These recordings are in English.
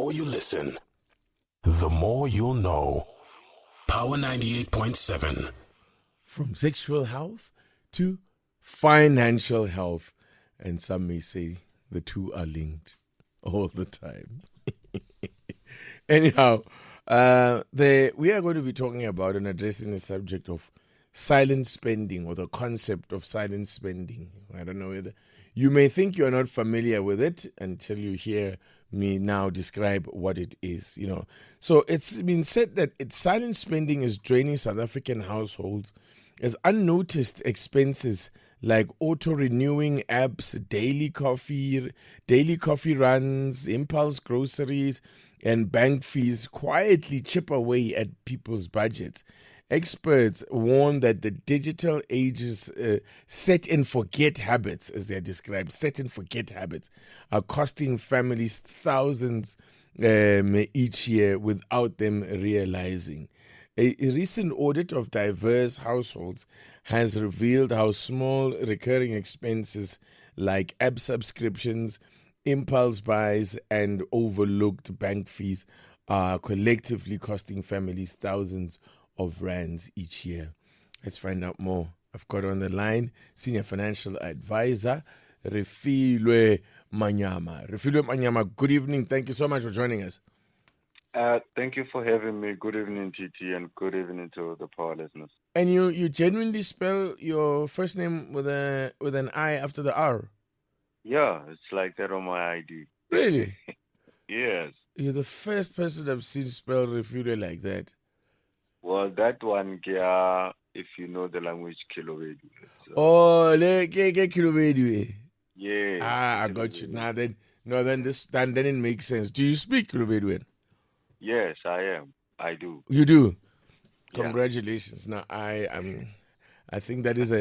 more you listen, the more you'll know. Power 98.7. From sexual health to financial health. And some may say the two are linked all the time. Anyhow, we are going to be talking about and addressing the subject of silent spending, or the concept of silent spending. I don't know whether you may think you are not familiar with it until you hear me now describe what it is. So it's been said that silent spending is draining South African households as unnoticed expenses like auto-renewing apps, daily coffee runs, impulse groceries, and bank fees quietly chip away at people's budgets. Experts warn that the digital age's set and forget habits, as they're described, set and forget habits, are costing families thousands each year without them realizing. A recent audit of diverse households has revealed how small recurring expenses like app subscriptions, impulse buys, and overlooked bank fees are collectively costing families thousands of rands each year. Let's find out more. I've got on the line Senior Financial Advisor, Refilwe Manyama. Refilwe Manyama, good evening. Thank you so much for joining us. Thank you for having me. Good evening, TT, and good evening to the power listeners. And you genuinely spell your first name with an I after the R? Yeah, it's like that on my ID. Really? Yes. You're the first person I've seen spell Refilwe like that. Well, that one, if you know the language, Kilowedu. Oh, Kilowedu. Yeah. I got you. Then it makes sense. Do you speak Kilowedu? Yes, I am. I do. You do? Yeah. Congratulations. Now I think that is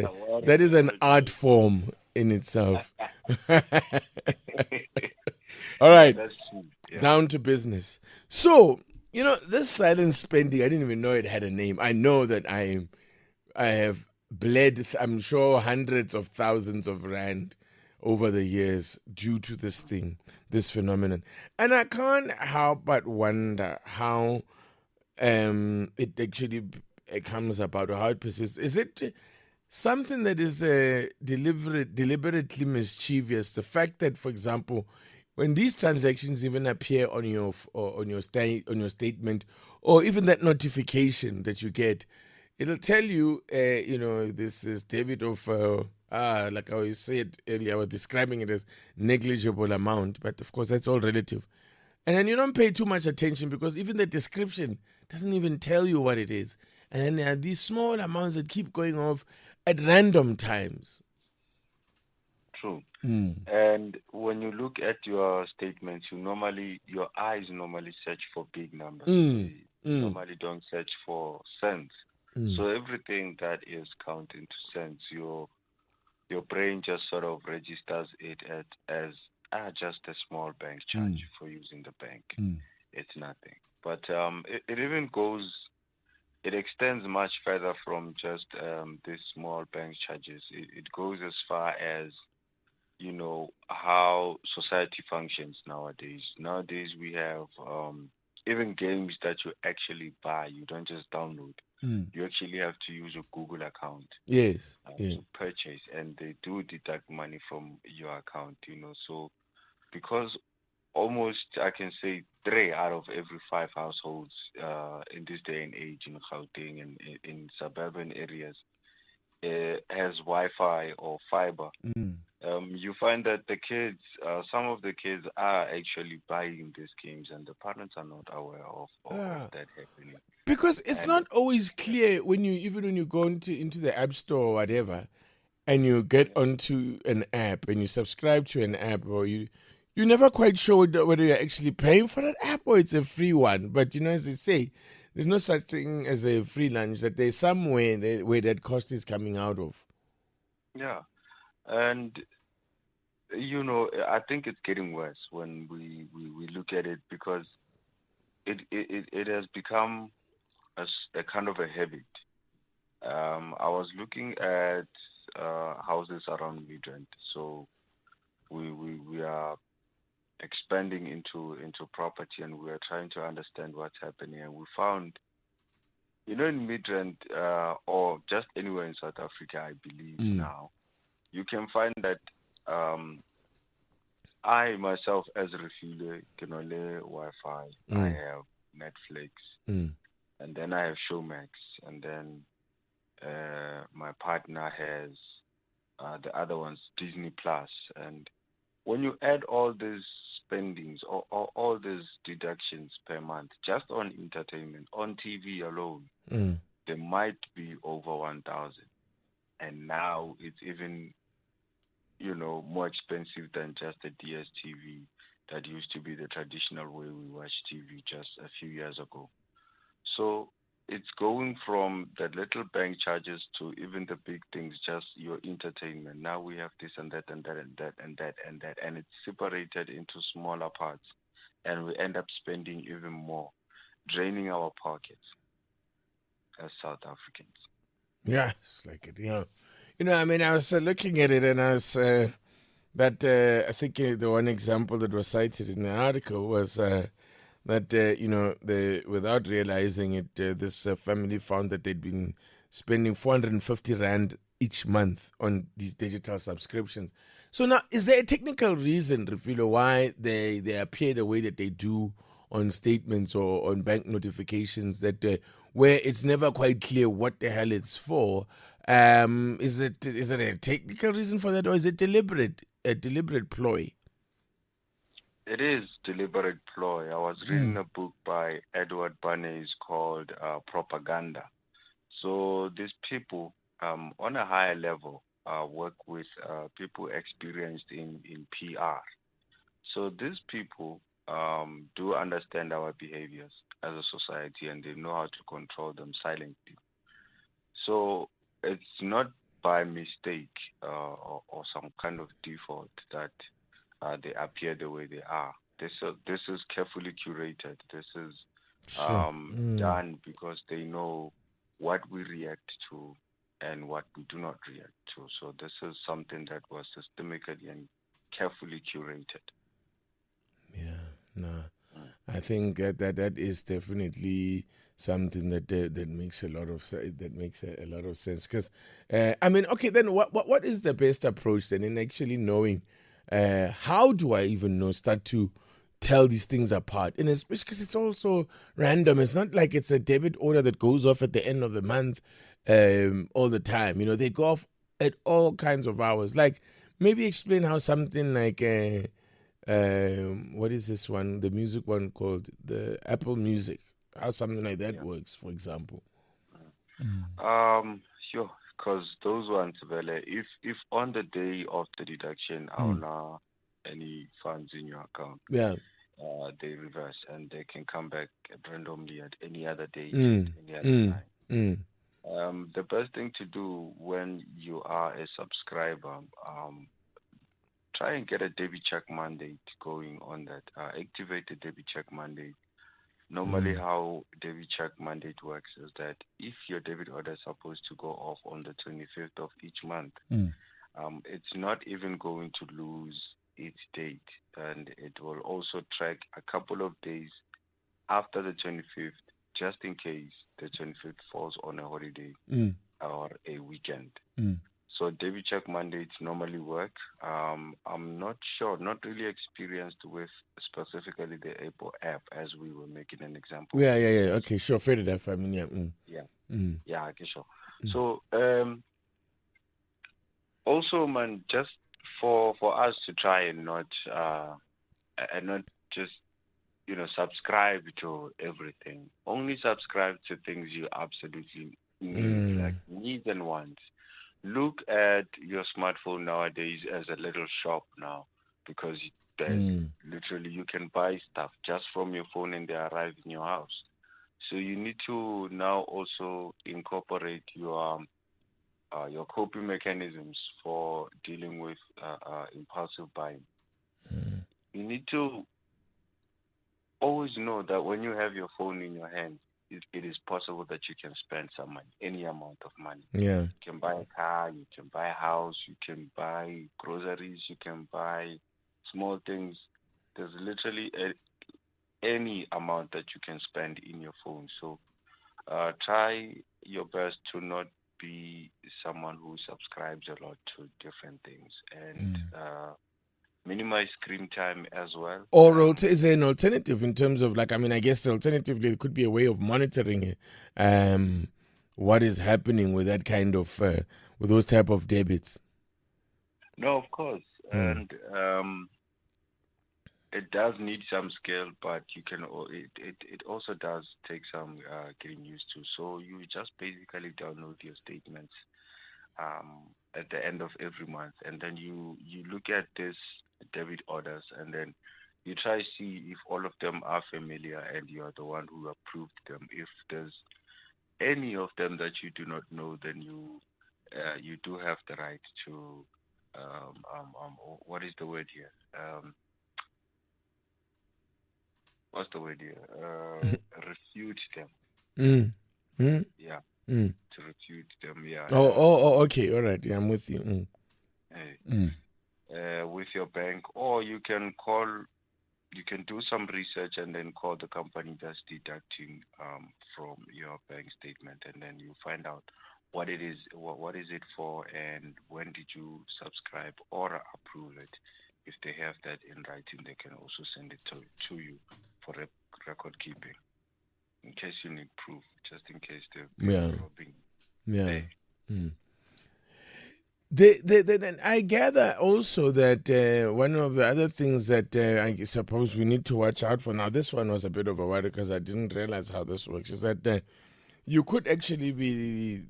an art form in itself. All right. That's true. Yeah. Down to business. So, this silent spending, I didn't even know it had a name. I know that I have bled, I'm sure, hundreds of thousands of rand over the years due to this phenomenon. And I can't help but wonder how it actually comes about, or how it persists. Is it something that is deliberately mischievous? The fact that, for example, when these transactions even appear on your statement, or even that notification that you get, it'll tell you, this is debit of, like I said earlier, I was describing it as negligible amount, but of course that's all relative. And then you don't pay too much attention because even the description doesn't even tell you what it is. And then there are these small amounts that keep going off at random times. True. And when you look at your statements, your eyes normally search for big numbers. You normally don't search for cents. So everything that is counting to cents, your brain just sort of registers it as just a small bank charge for using the bank. It's nothing. But it extends much further from just these small bank charges. It goes as far as how society functions nowadays. Nowadays we have even games that you actually buy. You don't just download. You actually have to use a Google account. Yes. To purchase, and they do deduct money from your account. So because almost, I can say, 3 out of every 5 households in this day and age in Gauteng and in suburban areas has Wi-Fi or fiber. You find that some of the kids are actually buying these games, and the parents are not aware of that happening. Because it's not always clear when you go into the app store or whatever, and you get onto an app and you subscribe to an app, or you're never quite sure whether you're actually paying for that app or it's a free one. But as they say, there's no such thing as a free lunch, that there's somewhere where that cost is coming out of. Yeah. And I think it's getting worse when we look at it, because it has become a kind of a habit. I was looking at houses around Midrand, so we are expanding into property, and we were trying to understand what's happening. And we found, in Midrand or just anywhere in South Africa, I believe now, you can find that I myself, as Refile, can only Wi-Fi. I have Netflix, and then I have Showmax, and then my partner has the other ones, Disney Plus. And when you add all these spendings or all these deductions per month, just on entertainment, on TV alone, there might be over 1,000. And now it's even, more expensive than just a DSTV that used to be the traditional way we watch TV just a few years ago. So it's going from the little bank charges to even the big things, just your entertainment. Now we have this and that and that and that and that and that, and it's separated into smaller parts, and we end up spending even more, draining our pockets as South Africans. Yeah, it's like it. I mean, I was looking at it, and I was I think the one example that was cited in the article was. That without realizing it, this family found that they'd been spending 450 rand each month on these digital subscriptions. So now, is there a technical reason, Refilo, why they appear the way that they do on statements or on bank notifications that where it's never quite clear what the hell it's for? Is it a technical reason for that, or is it a deliberate ploy? It is deliberate ploy. I was reading a book by Edward Bernays called Propaganda. So these people, on a higher level, work with people experienced in PR. So these people do understand our behaviors as a society, and they know how to control them silently. So it's not by mistake or some kind of default that they appear the way they are. This is carefully curated. This is done because they know what we react to and what we do not react to. So this is something that was systemically and carefully curated. Yeah, no, I think that is definitely something that makes a lot of sense. Because I mean, okay, then what is the best approach then in actually knowing? How do I even start to tell these things apart? And especially because it's also random. It's not like it's a debit order that goes off at the end of the month all the time. They go off at all kinds of hours. Like, maybe explain how something like, what is this one? The music one called the Apple Music. How something like that works, for example. Sure. Because those ones, if on the day of the deduction, any funds in your account, they reverse and they can come back randomly at any other day, any other time. The best thing to do when you are a subscriber, try and get a debit check mandate going on that. Activate the debit check mandate. Normally, how debit check mandate works is that if your debit order is supposed to go off on the 25th of each month, it's not even going to lose its date, and it will also track a couple of days after the 25th, just in case the 25th falls on a holiday or a weekend. So debit check mandates normally work. I'm not sure, not really experienced with specifically the Apple app, as we were making an example. Yeah. Okay, sure. Fair enough. I mean, Yeah, okay, sure. So also, man, just for us to try and not just subscribe to everything. Only subscribe to things you absolutely need, like needs and wants. Look at your smartphone nowadays as a little shop now, because literally you can buy stuff just from your phone and they arrive in your house. So you need to now also incorporate your coping mechanisms for dealing with impulsive buying. You need to always know that when you have your phone in your hand, it is possible that you can spend some money, any amount of money. Yeah. You can buy a car, you can buy a house, you can buy groceries, you can buy small things There's literally any amount that you can spend in your phone. So try your best to not be someone who subscribes a lot to different things, and minimize screen time as well. Or is there an alternative in terms of, like, I mean, I guess alternatively it could be a way of monitoring what is happening with that kind of with those type of debits. No, of course, and it does need some skill, but it also does take some getting used to. So you just basically download your statements at the end of every month, and then you look at this debit orders, and then you try to see if all of them are familiar and you are the one who approved them. If there's any of them that you do not know, then you do have the right to what is the word here? What's the word here? Refute them. Yeah, to refute them. Yeah. Okay, all right. Yeah, I'm with you. With your bank, or you can call. You can do some research and then call the company that's deducting from your bank statement, and then you find out what it is, what is it for, and when did you subscribe or approve it. If they have that in writing, they can also send it to you for record keeping, in case you need proof, just in case they're robbing. Yeah. Then I gather also that one of the other things that I suppose we need to watch out for, now this one was a bit of a worry because I didn't realize how this works, is that you could actually be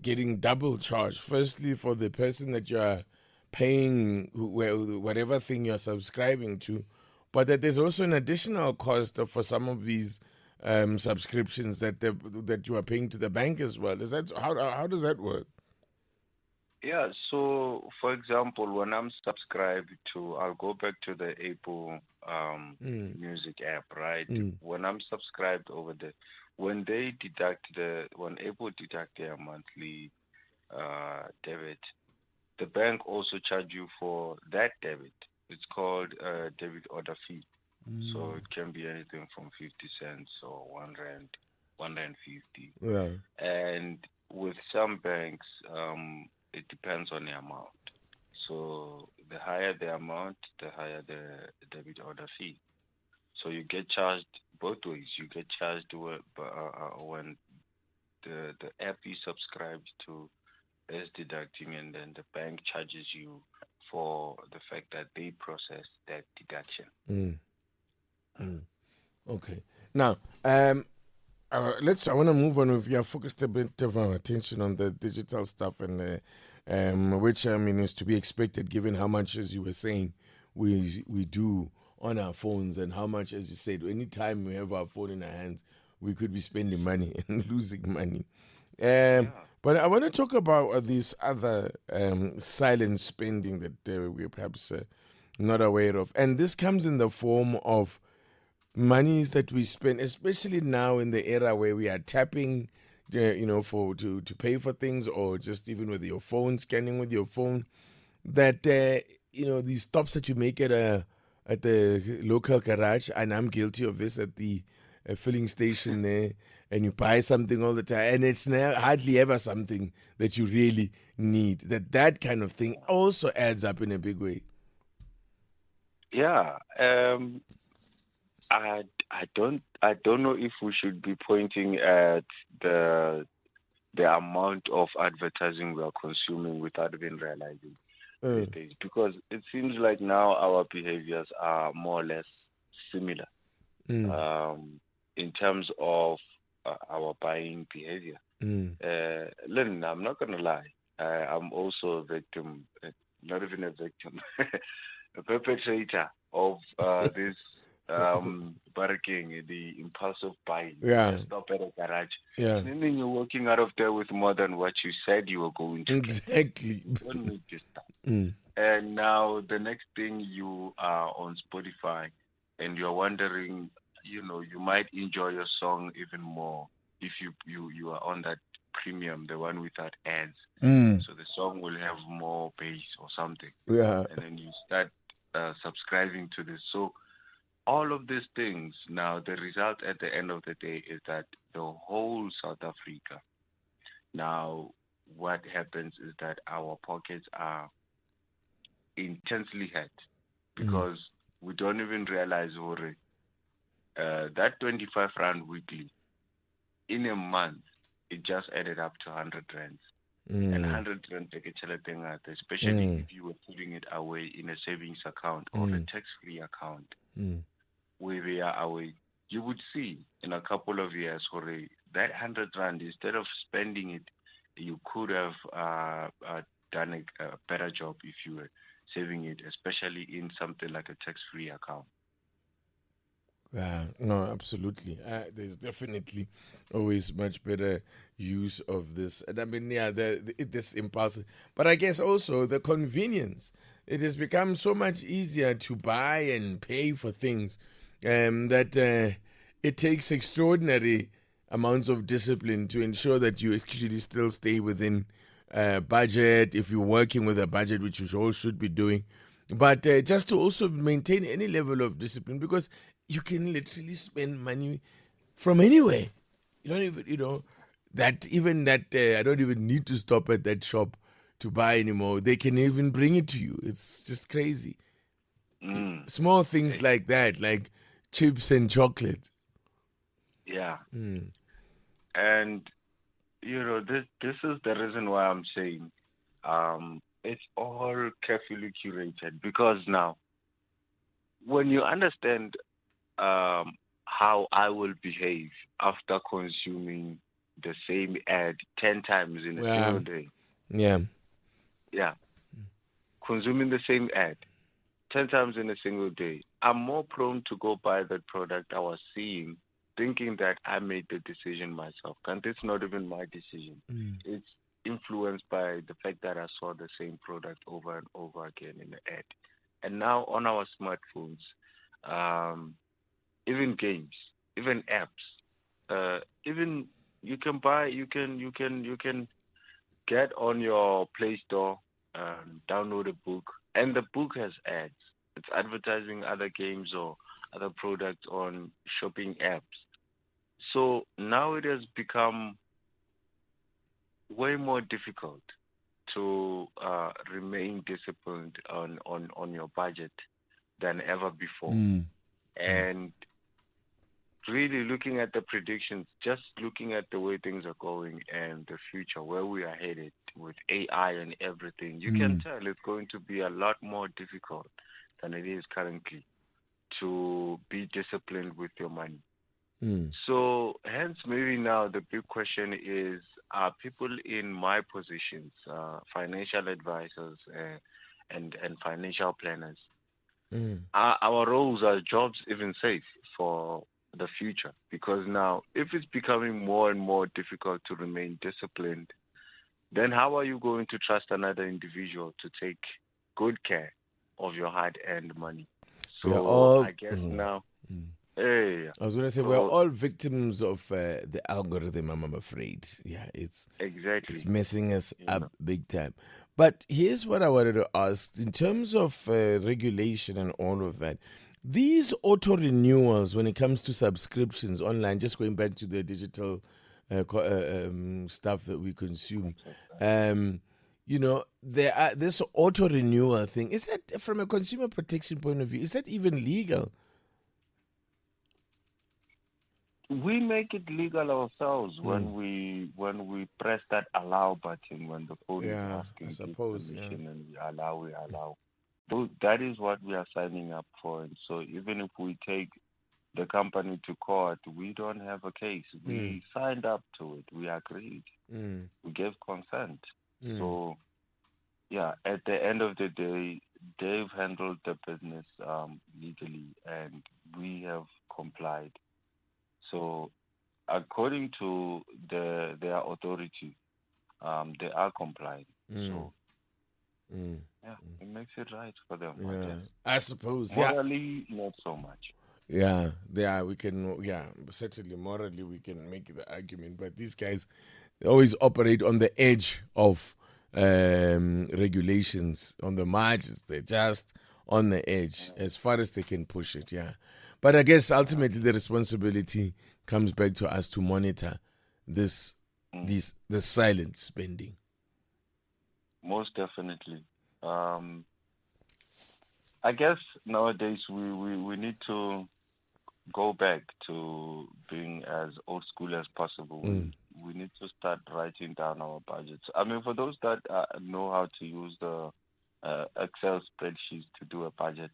getting double charged. Firstly, for the person that you are paying, whatever thing you're subscribing to, but that there's also an additional cost for some of these subscriptions that you are paying to the bank as well. Is that how does that work? Yeah, so for example, when I'm subscribed to, I'll go back to the Apple Music app, right? When I'm subscribed over there, when Apple deduct their monthly debit, the bank also charge you for that debit. It's called a debit order fee. So it can be anything from 50 cents or 1 rand, 1 rand 50. Yeah. And with some banks, it depends on the amount. So the higher the amount, the higher the debit order fee. So you get charged both ways. You get charged when the app you subscribed to is deducting, and then the bank charges you for the fact that they process that deduction. Okay. Now, I want to move on. We have focused a bit of our attention on the digital stuff, and which I mean is to be expected given how much, as you were saying, we do on our phones, and how much, as you said, anytime we have our phone in our hands, we could be spending money and losing money. But I want to talk about this other silent spending that we're perhaps not aware of, and this comes in the form of monies that we spend, especially now in the era where we are tapping, to pay for things, or just even with your phone, scanning with your phone. That these stops that you make at the local garage, and I'm guilty of this at the filling station there, and you buy something all the time, and it's hardly ever something that you really need. That kind of thing also adds up in a big way. Yeah. I don't know if we should be pointing at the amount of advertising we are consuming without even realizing these days, because it seems like now our behaviors are more or less similar in terms of our buying behavior. Lynn, I'm not gonna lie, I'm also a victim, not even a victim, a perpetrator of this barking, the impulsive buying. Yeah. Stop at a garage. Yeah. And then you're walking out of there with more than what you said you were going to exactly. get. You don't need this stuff. And now the next thing, you are on Spotify and you're wondering, you might enjoy your song even more if you are on that premium, the one without ads. So the song will have more bass or something. Yeah. And then you start subscribing to this. So all of these things, now the result at the end of the day is that the whole South Africa, now what happens is that our pockets are intensely hurt because we don't even realize Hore, that 25 rand weekly in a month, it just added up to 100 rands. And 100 rand, especially if you were putting it away in a savings account or a tax-free account, where we are away, you would see in a couple of years, Hore, that 100 rand, instead of spending it, you could have done a better job if you were saving it, especially in something like a tax-free account. No, absolutely. There's definitely always much better use of this. And I mean, yeah, this impulsive. But I guess also the convenience. It has become so much easier to buy and pay for things that it takes extraordinary amounts of discipline to ensure that you actually still stay within budget, if you're working with a budget, which you all should be doing. But just to also maintain any level of discipline, because you can literally spend money from anywhere. You don't even, I don't even need to stop at that shop to buy anymore. They can even bring it to you. It's just crazy. Small things like that, like chips and chocolate. Yeah. And, this is the reason why I'm saying it's all carefully curated, because now, when you understand how I will behave after consuming the same ad 10 times in a single day. Yeah. Consuming the same ad 10 times in a single day, I'm more prone to go buy that product I was seeing, thinking that I made the decision myself. And it's not even my decision. It's influenced by the fact that I saw the same product over and over again in the ad. And now on our smartphones, even games, even apps, even you can get on your Play Store, download a book, and the book has ads. It's advertising other games or other products on shopping apps. So now it has become way more difficult to remain disciplined on your budget than ever before. And really looking at the predictions, just looking at the way things are going and the future, where we are headed with AI and everything, you can tell it's going to be a lot more difficult than it is currently to be disciplined with your money. So hence maybe now the big question is, are people in my positions, financial advisors and financial planners, are our roles, our jobs even safe for the future? Because now, if it's becoming more and more difficult to remain disciplined, then how are you going to trust another individual to take good care of your hard-earned money? So I guess now, I was going to say, we're all victims of the algorithm, I'm afraid. Yeah, it's messing us up big time. But here's what I wanted to ask. In terms of regulation and all of that, these auto renewals, when it comes to subscriptions online, just going back to the digital stuff that we consume, there are this auto renewal thing. Is that, from a consumer protection point of view, is that even legal? We make it legal ourselves when we press that allow button when the phone is asking permission, and we allow. That is what we are signing up for. And so even if we take the company to court, we don't have a case. We signed up to it. We agreed. We gave consent. So, at the end of the day, they've handled the business legally, and we have complied. So, according to their authority, they are complying. So, it makes it right for them. I suppose. Morally, not so much. We can. Certainly, morally, we can make the argument. But these guys, they always operate on the edge of regulations, on the margins. They're just on the edge as far as they can push it. But I guess ultimately the responsibility comes back to us to monitor the silent spending. Most definitely. I guess nowadays we need to go back to being as old school as possible. We need to start writing down our budgets. I mean, for those that know how to use the Excel spreadsheets to do a budget,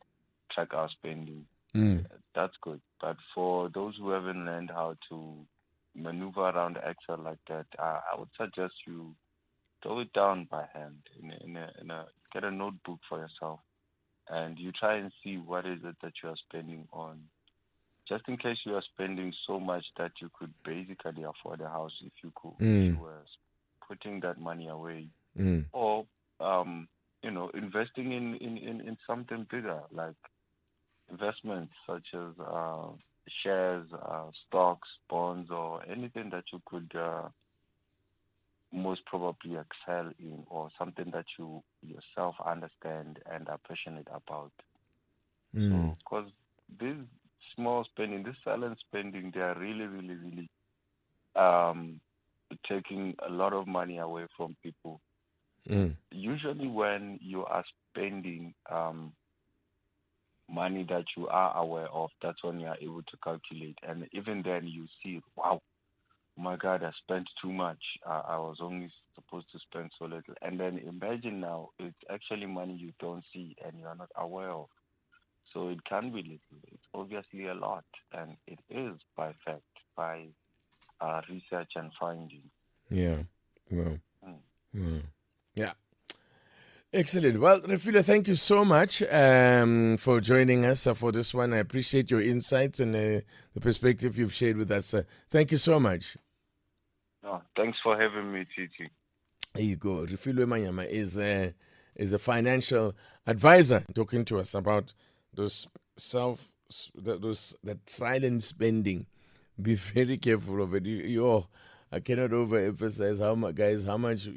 track our spending, that's good. But for those who haven't learned how to maneuver around Excel like that, I would suggest you do it down by hand get a notebook for yourself, and you try and see what is it that you are spending on, just in case you are spending so much that you could basically afford a house if you were putting that money away, or investing in something bigger, like investments such as shares, stocks, bonds, or anything that you could most probably excel in, or something that you yourself understand and are passionate about. So, because this small spending, this silent spending, they are really, really, really taking a lot of money away from people. Usually, when you are spending money that you are aware of, that's when you are able to calculate. And even then, you see, wow, oh my God, I spent too much. I was only supposed to spend so little. And then imagine now, it's actually money you don't see and you are not aware of. So it can be little. It's obviously a lot. And it is by fact, by research and finding. Yeah. Well. Yeah. Excellent. Well, Refilo, thank you so much for joining us for this one. I appreciate your insights and the perspective you've shared with us. Thank you so much. Oh, thanks for having me, Titi. There you go. Refilo Manyama is a financial advisor talking to us about that silent spending. Be very careful of it. I cannot overemphasize how much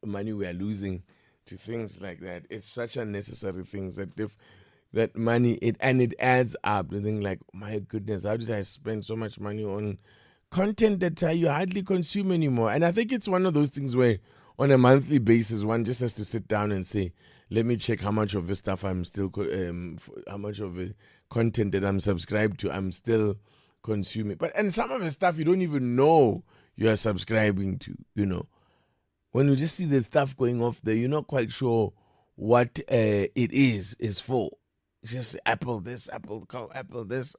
money we are losing to things like that. It's such unnecessary things that money it adds up. The thing like, my goodness, how did I spend so much money on content that you hardly consume anymore? And I think it's one of those things where on a monthly basis one just has to sit down and say, let me check how much of the stuff I'm still how much of the content that I'm subscribed to I'm still consuming. And some of the stuff you don't even know you are subscribing to, When you just see the stuff going off there, you're not quite sure what it is for. It's just Apple this, Apple this.